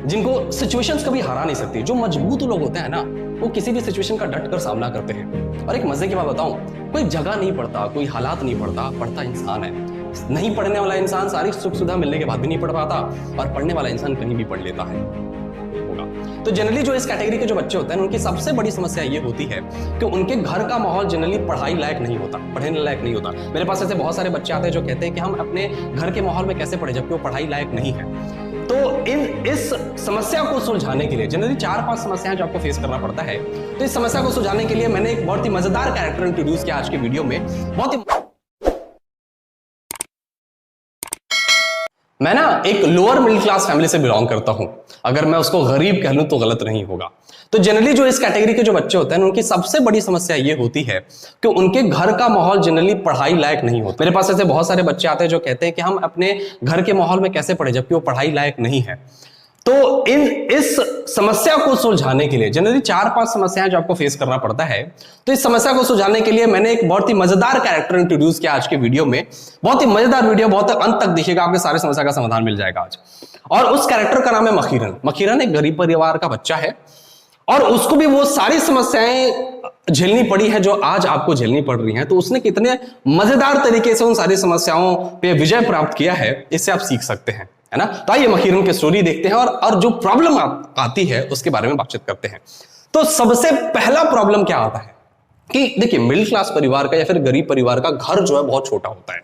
जिनको सिचुएशंस कभी हरा नहीं सकती। जो मजबूत लोग होते हैं ना, वो किसी भी सिचुएशन का डट कर सामना करते हैं। और एक मजे की बात बताऊं, कोई जगह नहीं पड़ता, कोई हालात नहीं पड़ता, पढ़ता इंसान है। नहीं पढ़ने वाला इंसान सारी सुख सुविधा मिलने के बाद भी नहीं पढ़ पाता, और पढ़ने वाला इंसान कहीं भी पढ़ लेता है। तो जनरली जो इस कैटेगरी के जो बच्चे होते हैं, उनकी सबसे बड़ी समस्या ये होती है कि उनके घर का माहौल जनरली पढ़ाई लायक नहीं होता, पढ़ने लायक नहीं होता। मेरे पास ऐसे बहुत सारे बच्चे आते हैं जो कहते हैं कि हम अपने घर के माहौल में कैसे पढ़े जबकि वो पढ़ाई लायक नहीं है। तो इस समस्या को सुलझाने के लिए जनरली 4-5 समस्याएं जो आपको फेस करना पड़ता है। तो इस समस्या को सुलझाने के लिए मैंने एक बहुत ही मजेदार कैरेक्टर इंट्रोड्यूस किया आज के वीडियो में। मैं ना एक लोअर मिडिल क्लास फैमिली से बिलोंग करता हूं। अगर मैं उसको गरीब कह लूं तो गलत नहीं होगा। तो जनरली जो इस कैटेगरी के जो बच्चे होते हैं, उनकी सबसे बड़ी समस्या ये होती है कि उनके घर का माहौल जनरली पढ़ाई लायक नहीं होता। मेरे पास ऐसे बहुत सारे बच्चे आते हैं जो कहते हैं कि हम अपने घर के माहौल में कैसे पढ़े जबकि वो पढ़ाई लायक नहीं है। तो इस समस्या को सुलझाने के लिए जनरली 4-5 समस्याएं जो आपको फेस करना पड़ता है। तो इस समस्या को सुलझाने के लिए मैंने एक बहुत ही मजेदार कैरेक्टर इंट्रोड्यूस किया आज के वीडियो में। बहुत ही मजेदार वीडियो, बहुत अंत तक देखिएगा, आपके सारे समस्या का समाधान मिल जाएगा आज। और उस कैरेक्टर का नाम है मखीरन। मखीरन एक गरीब परिवार का बच्चा है और उसको भी वो सारी समस्याएं झेलनी पड़ी है जो आज आपको झेलनी पड़ रही हैं। तो उसने कितने मजेदार तरीके से उन सारी समस्याओं पे विजय प्राप्त किया है, इससे आप सीख सकते हैं, है ना। तो आइए मखीरन की स्टोरी देखते हैं और जो प्रॉब्लम आती है उसके बारे में बातचीत करते हैं। तो सबसे पहला प्रॉब्लम क्या आता है कि देखिए, मिडिल क्लास परिवार का या फिर गरीब परिवार का घर जो है बहुत छोटा होता है।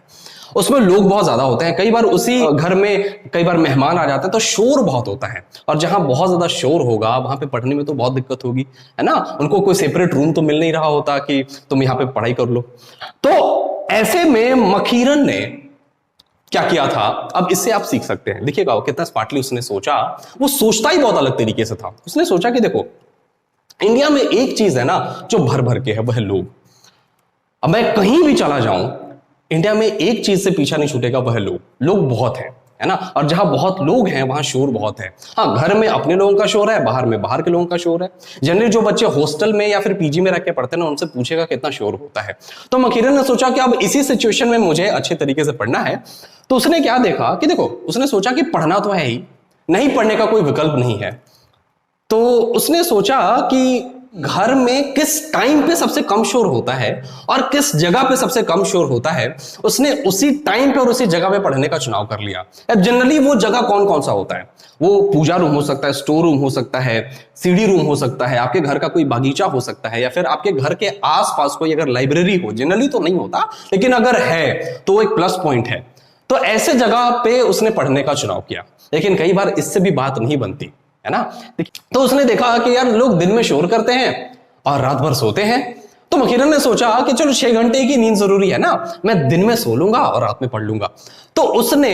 उसमें लोग बहुत ज्यादा होते हैं। कई बार उसी घर में कई बार मेहमान आ जाते हैं तो शोर बहुत होता है, और जहां बहुत ज्यादा शोर होगा वहां पे पढ़ने में तो बहुत दिक्कत होगी, है ना। उनको कोई सेपरेट रूम तो मिल नहीं रहा होता कि तुम यहाँ पे पढ़ाई कर लो। तो ऐसे में मखीरन ने क्या किया था, अब इससे आप सीख सकते हैं। देखिएगा वो कितना स्मार्टली उसने सोचा। वो सोचता ही बहुत अलग तरीके से था। उसने सोचा कि देखो, इंडिया में एक चीज है ना जो भर भर के है, वह है लोग। अब मैं कहीं भी चला जाऊं, इंडिया में एक चीज से पीछा नहीं छूटेगा, वह लोग। लोग बहुत हैं, है ना। और जहां बहुत लोग हैं वहां शोर बहुत है। हाँ, घर में अपने लोगों का शोर है, बाहर में बाहर के लोगों का शोर है। जनरली जो बच्चे हॉस्टल में या फिर पीजी में रह के पढ़ते हैं ना, उनसे पूछेगा कितना शोर होता है। तो मखीरन ने सोचा कि अब इसी सिचुएशन में मुझे अच्छे तरीके से पढ़ना है। तो उसने क्या देखा कि देखो, उसने सोचा कि पढ़ना तो है ही, नहीं पढ़ने का कोई विकल्प नहीं है। तो उसने सोचा कि घर में किस टाइम पे सबसे कम शोर होता है और किस जगह पे सबसे कम शोर होता है। उसने उसी टाइम पे और उसी जगह पे पढ़ने का चुनाव कर लिया। अब जनरली वो जगह कौन कौन सा होता है? वो पूजा रूम हो सकता है, स्टोर रूम हो सकता है, सीढ़ी रूम हो सकता है, आपके घर का कोई बागीचा हो सकता है, या फिर आपके घर के आसपास कोई अगर लाइब्रेरी हो। जनरली तो नहीं होता, लेकिन अगर है तो एक प्लस पॉइंट है। तो ऐसे जगह पे उसने पढ़ने का चुनाव किया। लेकिन कई बार इससे भी बात नहीं बनती, है ना। तो उसने देखा कि यार लोग दिन में शोर करते हैं और रात भर सोते हैं। तो मखीरन ने सोचा कि चलो 6 घंटे की नींद जरूरी है ना, मैं दिन में सो लूंगा और रात में पढ़ लूंगा। तो उसने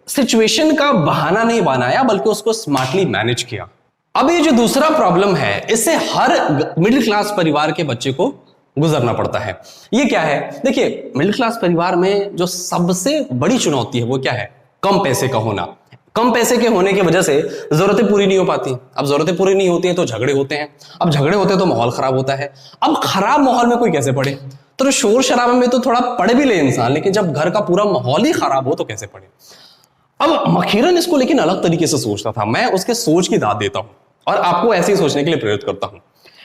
सिचुएशन का बहाना नहीं बनाया, बल्कि उसको स्मार्टली मैनेज किया। अब ये जो दूसरा प्रॉब्लम है, इससे हर मिडिल क्लास परिवार के बच्चे को गुजरना पड़ता है। ये क्या है? देखिए, मिडिल क्लास परिवार में जो सबसे बड़ी चुनौती है वो क्या है? कम पैसे का होना। कम पैसे के होने की वजह से जरूरतें पूरी नहीं हो पाती। अब जरूरतें पूरी नहीं होती है तो झगड़े होते हैं। अब झगड़े होते हैं तो माहौल खराब होता है। अब खराब माहौल में कोई कैसे पढ़े? तो शोर शराबे में तो थोड़ा पढ़ भी ले इंसान, लेकिन जब घर का पूरा माहौल ही खराब हो तो कैसे पढ़े? अब मखीरन इसको लेकिन अलग तरीके से सोचता था। मैं उसके सोच की दाद देता हूं और आपको ऐसे ही सोचने के लिए प्रेरित करता हूं।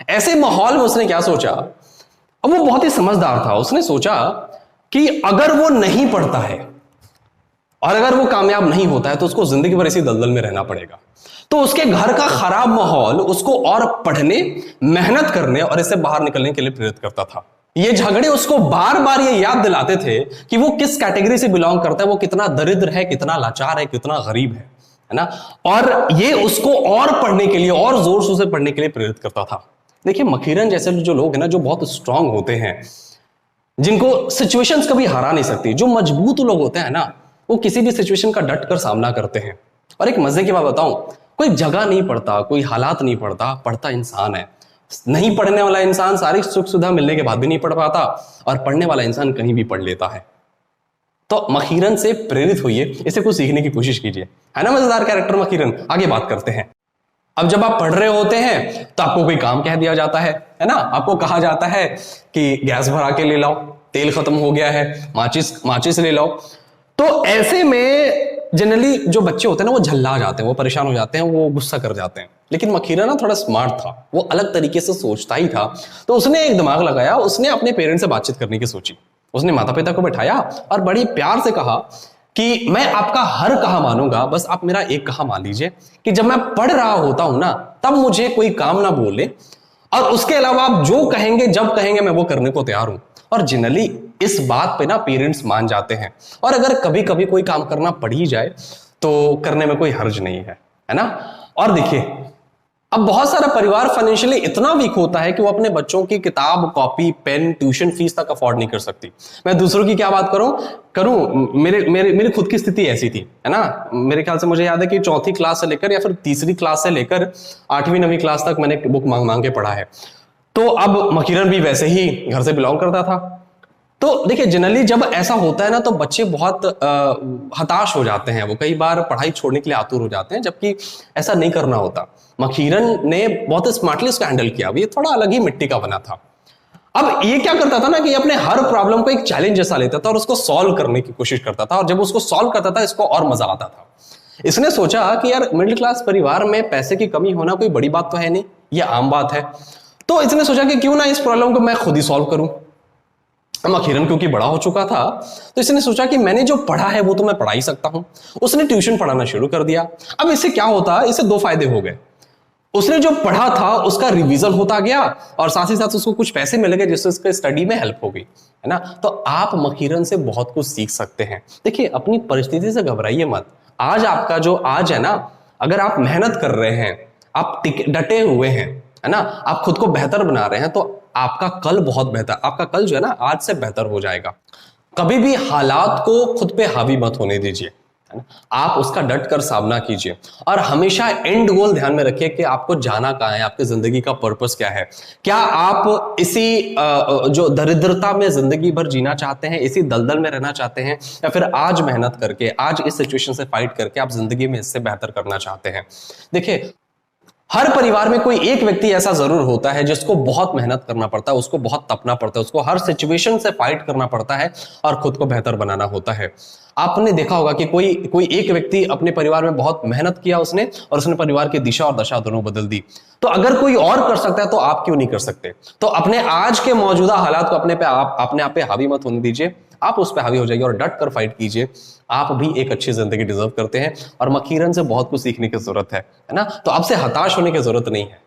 ऐसे माहौल में उसने क्या सोचा? अब वो बहुत ही समझदार था। उसने सोचा कि अगर वो नहीं पढ़ता है और अगर वो कामयाब नहीं होता है तो उसको जिंदगी भर इसी दलदल में रहना पड़ेगा। तो उसके घर का खराब माहौल उसको और पढ़ने, मेहनत करने और इससे बाहर निकलने के लिए प्रेरित करता था। ये झगड़े उसको बार बार ये याद दिलाते थे कि वो किस कैटेगरी से बिलोंग करता है, वो कितना दरिद्र है, कितना लाचार है, कितना गरीब है ना। और ये उसको और पढ़ने के लिए, और जोर शोर से पढ़ने के लिए प्रेरित करता था। देखिए, मखीरन जैसे जो लोग हैं ना, जो बहुत स्ट्रांग होते हैं, जिनको सिचुएशंस कभी हरा नहीं सकती, जो मजबूत लोग होते हैं ना, वो किसी भी सिचुएशन का डट कर सामना करते हैं। और एक मजे की बात बताऊं, कोई जगह नहीं पड़ता, कोई हालात नहीं पड़ता, पढ़ता इंसान है। नहीं पढ़ने वाला इंसान सारी सुख सुविधा मिलने के बाद भी नहीं पढ़ पाता, और पढ़ने वाला इंसान कहीं भी पढ़ लेता है। तो मखीरन से प्रेरित होइए, इसे कुछ सीखने की कोशिश कीजिए, है ना। मजेदार कैरेक्टर मखीरन। आगे बात करते हैं। अब जब आप पढ़ रहे होते हैं तो आपको कोई काम कह दिया जाता है ना। आपको कहा जाता है कि गैस भरा के ले लाओ, तेल खत्म हो गया है, माचिस ले लाओ। तो ऐसे में जनरली जो बच्चे होते हैं ना वो झल्ला जाते हैं, वो परेशान हो जाते हैं, वो गुस्सा कर जाते हैं। लेकिन मखीरा ना थोड़ा स्मार्ट था, वो अलग तरीके से सोचता ही था। तो उसने एक दिमाग लगाया, उसने अपने पेरेंट्स से बातचीत करने की सोची। उसने माता पिता को बैठाया और बड़ी प्यार से कहा कि मैं आपका हर कहा मानूंगा, बस आप मेरा एक कहा मान लीजिए कि जब मैं पढ़ रहा होता हूं ना तब मुझे कोई काम ना बोले, और उसके अलावा आप जो कहेंगे जब कहेंगे मैं वो करने को तैयार हूं। और जनरली इस बात पे ना पेरेंट्स मान जाते हैं, और अगर कभी कभी कोई काम करना पड़ ही जाए तो करने में कोई हर्ज नहीं है ना। और देखिए, अब बहुत सारा परिवार फाइनेंशियली इतना वीक होता है कि वो अपने बच्चों की किताब, कॉपी, पेन, ट्यूशन फीस तक अफोर्ड नहीं कर सकती। मैं दूसरों की क्या बात करूं, मेरी खुद की स्थिति ऐसी थी, है ना। मेरे ख्याल से मुझे याद है कि चौथी क्लास से लेकर या फिर तीसरी क्लास से लेकर 8वीं 9वीं क्लास तक मैंने बुक मांग मांग के पढ़ा है। तो अब मकीरन भी वैसे ही घर से बिलोंग करता था। तो देखिए, जनरली जब ऐसा होता है ना तो बच्चे बहुत हताश हो जाते हैं, वो कई बार पढ़ाई छोड़ने के लिए आतुर हो जाते हैं, जबकि ऐसा नहीं करना होता। मखीरन ने बहुत स्मार्टली उसको हैंडल किया। ये थोड़ा अलग ही मिट्टी का बना था। अब ये क्या करता था ना कि अपने हर प्रॉब्लम को एक चैलेंज जैसा लेता था और उसको सॉल्व करने की कोशिश करता था, और जब उसको सॉल्व करता था इसको और मजा आता था। इसने सोचा कि यार, मिडिल क्लास परिवार में पैसे की कमी होना कोई बड़ी बात तो है नहीं, ये आम बात है। तो इसने सोचा कि क्यों ना इस प्रॉब्लम को मैं खुद ही सॉल्व करूं। मखीरन क्योंकि बड़ा हो चुका था तो इसने सोचा कि मैंने जो पढ़ा है वो तो मैं पढ़ा ही सकता हूं। उसने ट्यूशन पढ़ाना शुरू कर दिया। अब इससे क्या होता, इससे दो फायदे हो गए। उसने जो पढ़ा था उसका रिवीजन होता गया, और साथ ही साथ उसको कुछ पैसे मिल गए जिससे उसके स्टडी में हेल्प हो गई, है ना। तो आप मखीरन से बहुत कुछ सीख सकते हैं। देखिए, अपनी परिस्थिति से घबराइए मत। आज आपका जो आज है ना, अगर आप मेहनत कर रहे हैं, आप डटे हुए हैं, है ना, आप खुद को बेहतर बना रहे हैं, तो आपका कल बहुत बेहतर, आपका कल जो है ना आज से बेहतर हो जाएगा। कभी भी हालात को खुद पे हावी मत होने दीजिए, है ना। आप उसका डट कर सामना कीजिए, और हमेशा एंड गोल ध्यान में रखिए कि आपको जाना कहां है, आपकी जिंदगी का पर्पस क्या है। क्या आप इसी जो दरिद्रता में जिंदगी भर जीना चाहते हैं, इसी दलदल में रहना चाहते हैं, या फिर आज मेहनत करके, आज इस सिचुएशन से फाइट करके आप जिंदगी में इससे बेहतर करना चाहते हैं। देखिए, हर परिवार में कोई एक व्यक्ति ऐसा जरूर होता है जिसको बहुत मेहनत करना पड़ता है, उसको बहुत तपना पड़ता है, उसको हर सिचुएशन से फाइट करना पड़ता है और खुद को बेहतर बनाना होता है। आपने देखा होगा कि कोई एक व्यक्ति अपने परिवार में बहुत मेहनत किया उसने, और उसने परिवार की दिशा और दशा दोनों बदल दी। तो अगर कोई और कर सकता है तो आप क्यों नहीं कर सकते। तो अपने आज के मौजूदा हालात को अपने आप पे हावी मत होने दीजिए, आप उस पर हावी हो जाइए और डट कर फाइट कीजिए। आप भी एक अच्छी जिंदगी डिजर्व करते हैं, और मखीरन से बहुत कुछ सीखने की जरूरत है ना। तो आपसे हताश होने की जरूरत नहीं है।